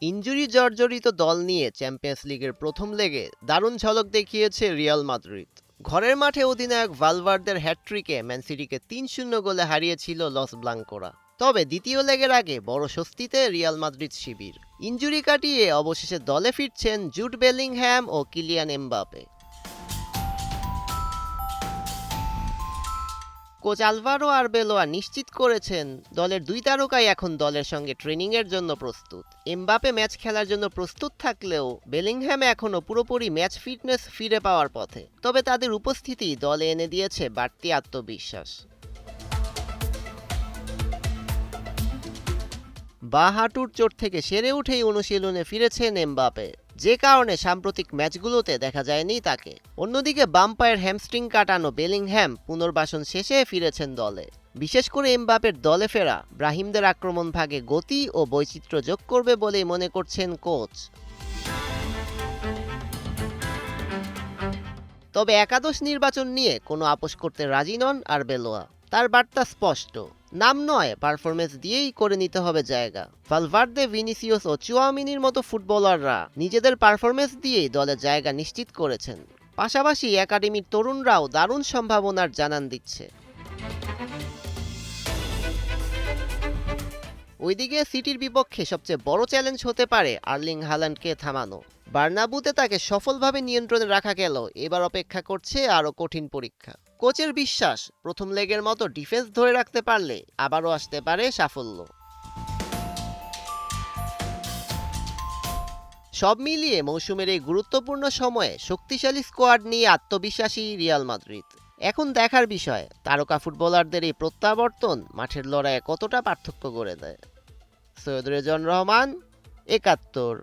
Injury জর্জরিত দল নিয়ে চ্যাম্পিয়ন্স লিগের প্রথম লেগে দারুণ ঝলক দেখিয়েছে রিয়াল মাদ্রিদ। ঘরের মাঠে অধিনায়ক ভালভার্দের হ্যাটট্রিকে ম্যান সিটিকে ৩-০ গোলে হারিয়েছিল লস ব্লাঙ্কোরা। তবে দ্বিতীয় লেগের আগে বড় স্বস্তিতে রিয়াল মাদ্রিদ শিবির। ইনজুরি কাটিয়ে অবশেষে দলে ফিরছেন জুড বেলিংহ্যাম ও Kylian Mbappe. Coach Alvaro Arbeloa নিশ্চিত করেছেন দলের দুই তারকাই এখন দলের সঙ্গে ট্রেনিংয়ের জন্য প্রস্তুত। এমবাপে ম্যাচ খেলার জন্য প্রস্তুত থাকলেও বেলিংহ্যাম এখনও পুরোপুরি ম্যাচ ফিটনেস ফিরে পাওয়ার পথে। তবে তাদের উপস্থিতি দলে এনে দিয়েছে বাড়তি আত্মবিশ্বাস। বাঁ হাঁটুর চোট থেকে সেরে উঠেই অনুশীলনে ফিরেছেন এমবাপে, যে কারণে সাম্প্রতিক ম্যাচগুলোতে দেখা যায়নি তাকে। অন্যদিকে বাম পায়ের হ্যামস্ট্রিং কাটানো বেলিংহ্যাম পুনর্বাসন শেষে ফিরেছেন দলে। বিশেষ করে এমবাপের দলে ফেরা ব্রাহিমদের আক্রমণ ভাগে গতি ও বৈচিত্র্য যোগ করবে বলেই মনে করছেন কোচ। তবে একাদশ নির্বাচন নিয়ে কোনো আপোষ করতে রাজি নন আরবেলোয়া। তার বার্তা স্পষ্ট, নাম নয় পারফরমেন্স দিয়েই করে নিতে হবে জায়গা। ভালভার্দে, ভিনিসিয়াস ও চুয়ামিনির মতো ফুটবলাররা নিজেদের পারফরমেন্স দিয়েই দলে জায়গা নিশ্চিত করেছেন। পাশাপাশি একাডেমির তরুণরাও দারুণ সম্ভাবনার জানান দিচ্ছে। ওইদিকে সিটির বিপক্ষে সবচেয়ে বড় চ্যালেঞ্জ হতে পারে আর্লিং হাল্যান্ডকে থামানো। বার্নাবুতে তাকে সফলভাবে নিয়ন্ত্রণে রাখা গেল, এবার অপেক্ষা করছে আরও কঠিন পরীক্ষা। কোচের বিশ্বাস, প্রথম লেগের মতো ডিফেন্স ধরে রাখতে পারলে আবারও আসতে পারে সাফল্য। সব মিলিয়ে মৌসুমের এই গুরুত্বপূর্ণ সময়ে শক্তিশালী স্কোয়াড নিয়ে আত্মবিশ্বাসী রিয়াল মাদ্রিদ। এখন দেখার বিষয় তারকা ফুটবলারদের এই প্রত্যাবর্তন মাঠের লড়াইয়ে কতটা পার্থক্য করে দেয়। সৈয়দ রেজন রহমান, ৭১।